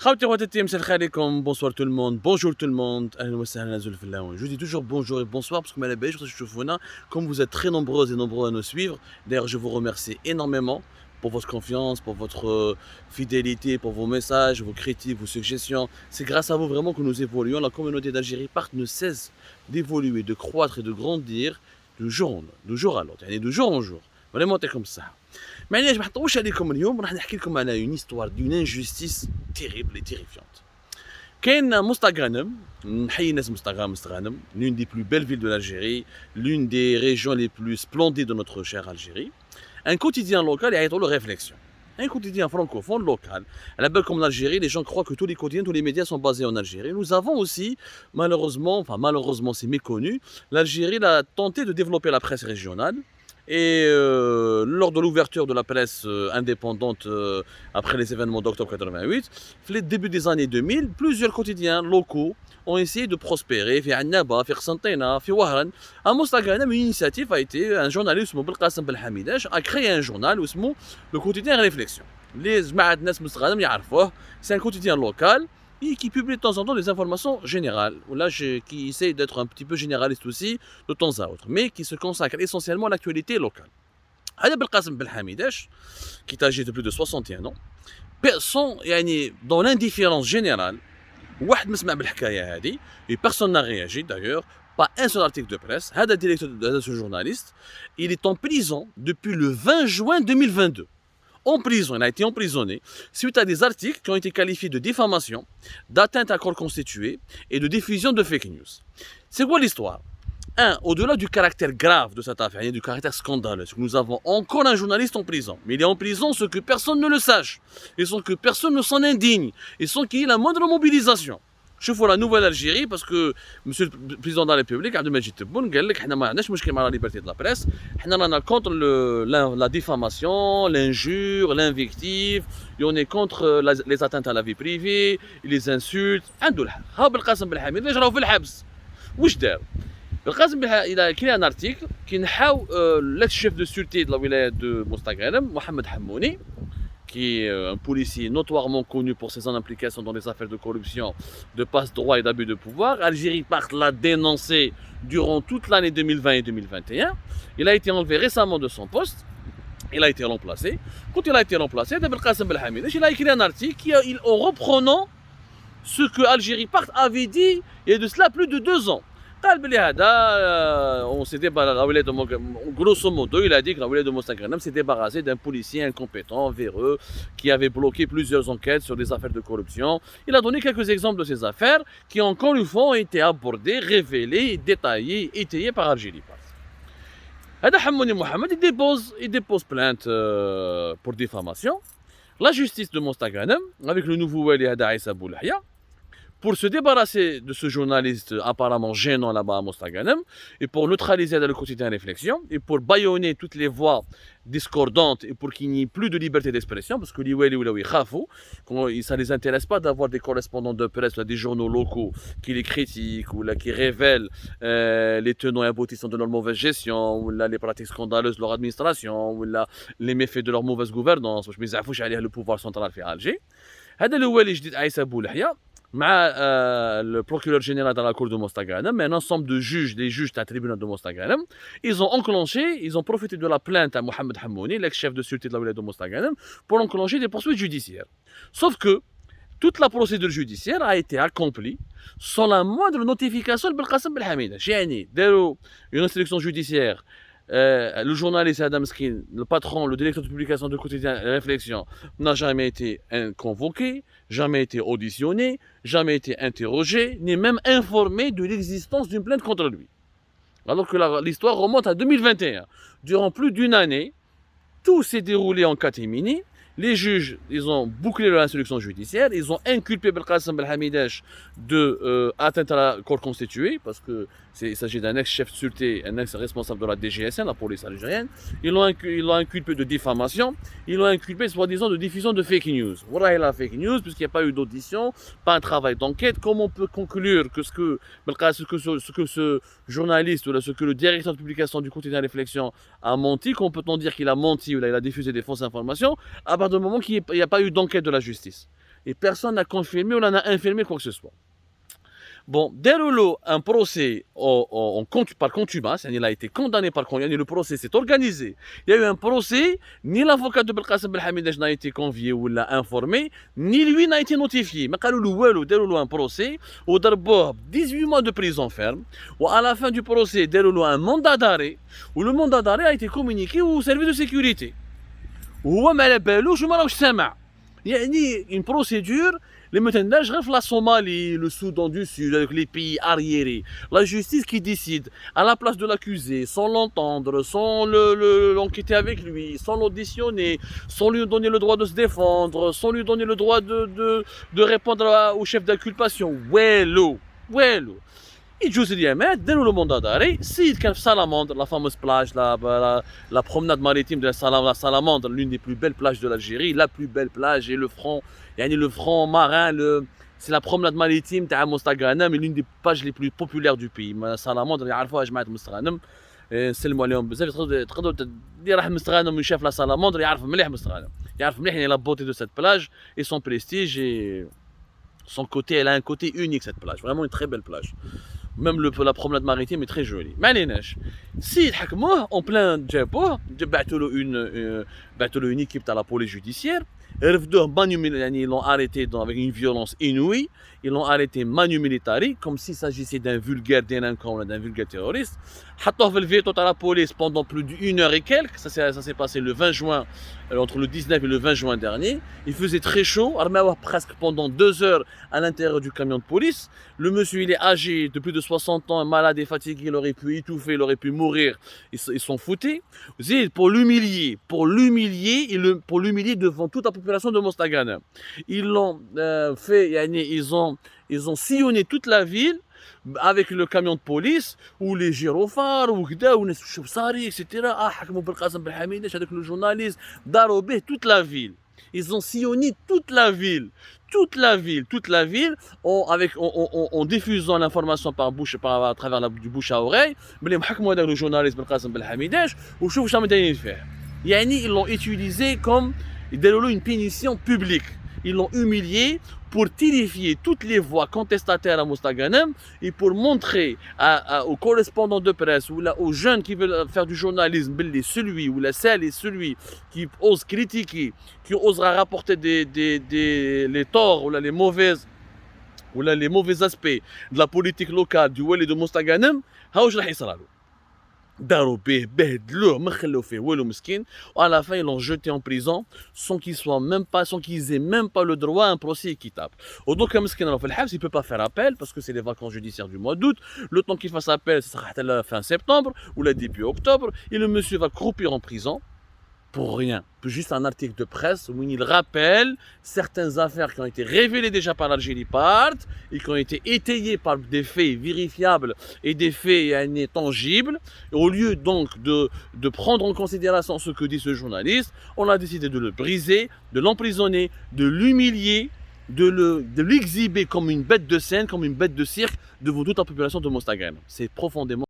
خوتي خواتاتي مساء الخير عليكم بونسوار تو الموند بونجور تو الموند اهلا وسهلا نزول في الهواء جو دي toujours bonjour et bonsoir parce que ما على باليش وقت تشوفونا comme vous êtes très nombreux et nombreux à nous suivre. D'ailleurs je vous remercie énormément pour votre confiance, pour votre fidélité, pour vos messages, vos critiques, vos suggestions. C'est grâce à vous vraiment que nous évoluons. La communauté d'Algérie part ne cesse d'évoluer, de croître et de grandir de jour à l'autre, يعني de jour en jour. Vraiment t'es comme ça. معليش ما نطولش عليكم اليوم راح نحكي لكم على une histoire d'une injustice terrible et terrifiante. كاين مستغانم نحيي الناس مستغانم l'une des plus belles villes de l'Algérie, l'une des régions les plus splendides de notre chère Algérie. Un quotidien local يعيطوا له Réflexion. Un quotidien francophone local. À la belle comme l'Algérie, les gens croient que tous les quotidiens, tous les médias sont basés en Algérie. Nous avons aussi, malheureusement c'est méconnu, l'Algérie a tenté de développer la presse régionale. Et lors de l'ouverture de la presse indépendante après les événements d'octobre 88, au début des années 2000, plusieurs quotidiens locaux ont essayé de prospérer. في عنابة, في قسنطينة, في وهران. À Mostaganem, une initiative a été, un journaliste Belkacem Belhamidesh a créé un journal اسمه le quotidien Réflexion. Les جماعة الناس مستغانم يعرفوه, c'est un quotidien local et qui publie de temps en temps des informations générales, ou là qui essaye d'être un petit peu généraliste aussi de temps à autre, mais qui se consacre essentiellement à l'actualité locale. هذا Belkacem Belhamidesh, qui est âgé de plus de 61 ans, sont dans l'indifférence générale. واحد ما سمع بالحكايه هذه et personne n'a réagi d'ailleurs, pas un seul article de presse. هذا directeur de ce journaliste, il est en prison depuis le 20 juin 2022. En prison, il a été emprisonné suite à des articles qui ont été qualifiés de diffamation, d'atteinte à corps constitué et de diffusion de fake news. C'est quoi l'histoire? Au-delà du caractère grave de cette affaire, du caractère scandaleux, nous avons encore un journaliste en prison. Mais il est en prison sans que personne ne le sache, et sans que personne ne s'en indigne, et sans qu'il y ait la moindre mobilisation. Je vois la nouvelle Algérie parce que Monsieur le Président de la République, Abdelmadjid Tebboune, قال لك حنا ما عندناش مشكل مع la liberté de la presse, حنا رانا contre la diffamation, l'injure, l'invective, et on est contre les atteintes à la vie privée, les insultes. عنده الحق. ها بالقاسم بالحميد اللي جراو في الحبس. واش دار؟ بالقاسم il a écrit un article qui نحاو l'ex-chef de sûreté de la wilaya de Mostaganem, Mohamed Hammouni, qui est un policier notoirement connu pour ses implications dans les affaires de corruption, de passe-droit et d'abus de pouvoir. Algérie part l'a dénoncé durant toute l'année 2020 et 2021. Il a été enlevé récemment de son poste. Il a été remplacé. Quand il a été remplacé, il a écrit un article en reprenant ce que Algérie part avait dit il y a de cela plus de 2 ans. On s'est débarrassé, grosso modo, il a dit que la wilaya de Mostaganem s'est débarrassé d'un policier incompétent, véreux, qui avait bloqué plusieurs enquêtes sur des affaires de corruption. Il a donné quelques exemples de ces affaires qui, encore une fois, ont été abordées, révélées, détaillées, étayées par Algérie. Hada Hammouni Mohamed, il dépose plainte pour diffamation. La justice de Mostaganem, avec le nouveau wali Hada Issa Boulahia, pour se débarrasser de ce journaliste apparemment gênant là-bas à Mostaganem, et pour neutraliser le quotidien Réflexion, et pour bâillonner toutes les voix discordantes, et pour qu'il n'y ait plus de liberté d'expression, parce que ça ne les intéresse pas d'avoir des correspondants de presse, des journaux locaux qui les critiquent, ou là, qui révèlent les tenants et aboutissants de leur mauvaise gestion, ou là, les pratiques scandaleuses de leur administration, ou là, les méfaits de leur mauvaise gouvernance. Je me le pouvoir central à Alger. هذا الوالي جديد عيسى بولحية مع le procureur général dans la cour de Mostaganem, un ensemble de juges, des juges du tribunal de Mostaganem, ils ont profité de la plainte à Mohamed Hammouni, l'ex-chef de sûreté de la wilaya de Mostaganem, pour enclencher des poursuites judiciaires. Sauf que toute la procédure judiciaire a été accomplie sans la moindre notification de Belkacem Belhamidesh. يعني داروا une instruction judiciaire. Le journaliste Adam Skin, le patron, le directeur de publication de quotidien Réflexion, n'a jamais été convoqué, jamais été auditionné, jamais été interrogé, ni même informé de l'existence d'une plainte contre lui. Alors que l'histoire remonte à 2021. Durant plus d'une année, tout s'est déroulé en catimini. Les juges, ils ont bouclé leur instruction judiciaire, ils ont inculpé Belkacem Belhamidesh de atteinte à la corps constitué, parce qu'il s'agit d'un ex-chef de sûreté, un ex-responsable de la DGSN, la police algérienne. Ils l'ont inculpé de diffamation, ils l'ont inculpé soi-disant de diffusion de fake news. Voilà la fake news, puisqu'il n'y a pas eu d'audition, pas un travail d'enquête. Comment on peut conclure que ce que ce journaliste, ou là, ce que le directeur de publication du quotidien Réflexion a menti, qu'on peut-on dire qu'il a menti ou là, il a diffusé des fausses informations, à partir du moment qu'il n'y a pas eu d'enquête de la justice. et personne n'a confirmé ou n'a infirmé quoi que ce soit. Bon, Derulo, un procès par contumace, il a été condamné par contumace, le procès s'est organisé. Il y a eu un procès, ni l'avocat de Belkacem Belhamidej n'a été convié ou l'a informé, ni lui n'a été notifié. Mais quand Derulo un procès, au d'abord 18 mois de prison ferme, ou à la fin du procès, Derulo un mandat d'arrêt, où le mandat d'arrêt a été communiqué au service de sécurité. وهو ما على بالوش وما راهوش سامع. يعني une procédure les متنداش غير في la Somalie, le Soudan du Sud, avec les pays arriérés. La justice qui décide à la place de l'accusé, sans l'entendre, sans l'enquêter avec lui, sans l'auditionner, sans lui donner le droit de se défendre, sans lui donner le droit de répondre au chef d'inculpation. Wello. يجوز اليامات داروا له مندا داري السيد كان في سالاموندر لا فاموس بلاج لا برومناد ماريتيم دو سالاموندر l'une des plus belles plages de l'Algérie, la plus belle plage et le front يعني le front marin c'est la promenade maritime تاع مستغانم l'une des plages les plus populaires du pays. سالاموندر يعرفوها جماعه مستغانم نسلموا عليهم بزاف. تقدروا اللي راح مستغانم ويشاف لا سالاموندر يعرف مليح مستغانم، يعرف مليح يعني la beauté de cette plage et son prestige et son côté. Elle a un côté unique cette plage, vraiment une très belle plage. Même la promenade maritime est très jolie. ما عليناش. Si حكموه en plein جابوه بعثوا له une équipe à la police judiciaire. Ils l'ont arrêté avec une violence inouïe. Ils l'ont arrêté manu militari, comme s'il s'agissait d'un vulgaire délinquant ou d'un vulgaire terroriste. حطوه في الفيتو à la police pendant plus d'une heure et quelques. Ça s'est passé le 20 juin, entre le 19 et le 20 juin dernier. Il faisait très chaud, presque pendant 2 heures à l'intérieur du camion de police. Le monsieur, il est âgé de plus de 60 ans, malade et fatigué, il aurait pu étouffer, il aurait pu mourir. Ils s'en foutaient. Pour l'humilier devant toute la population de Mostaganem. Ils l'ont fait, ils ont sillonné toute la ville avec le camion de police ou les gyrophares ou les chauves-saris, etc. Avec le journaliste, Darobé, toute la ville. Ils ont sillonné toute la ville en diffusant l'information à travers du bouche à oreille. Le journaliste Belkacem Belhamidej, ils l'ont utilisé comme une punition publique. Ils l'ont humilié pour terrifier toutes les voix contestataires à Mostaganem et pour montrer aux correspondants de presse ou aux jeunes qui veulent faire du journalisme, celui qui ose critiquer, qui osera rapporter les torts ou les mauvais aspects de la politique locale du Wali de Mostaganem, Darobé, Bedlo, Mkhelofé, Welo Miskin, à la fin ils l'ont jeté en prison sans qu'ils aient même pas le droit à un procès équitable. Donc Miskin il ne peut pas faire appel parce que c'est les vacances judiciaires du mois d'août. Le temps qu'il fasse appel, ce sera à la fin septembre ou le début octobre, et le monsieur va croupir en prison. Pour rien, juste un article de presse où il rappelle certaines affaires qui ont été révélées déjà par l'Algérie Part et qui ont été étayées par des faits vérifiables et des faits tangibles. Et au lieu donc de prendre en considération ce que dit ce journaliste, on a décidé de le briser, de l'emprisonner, de l'humilier, de l'exhiber comme une bête de scène, comme une bête de cirque devant toute la population de Mostaganem. C'est profondément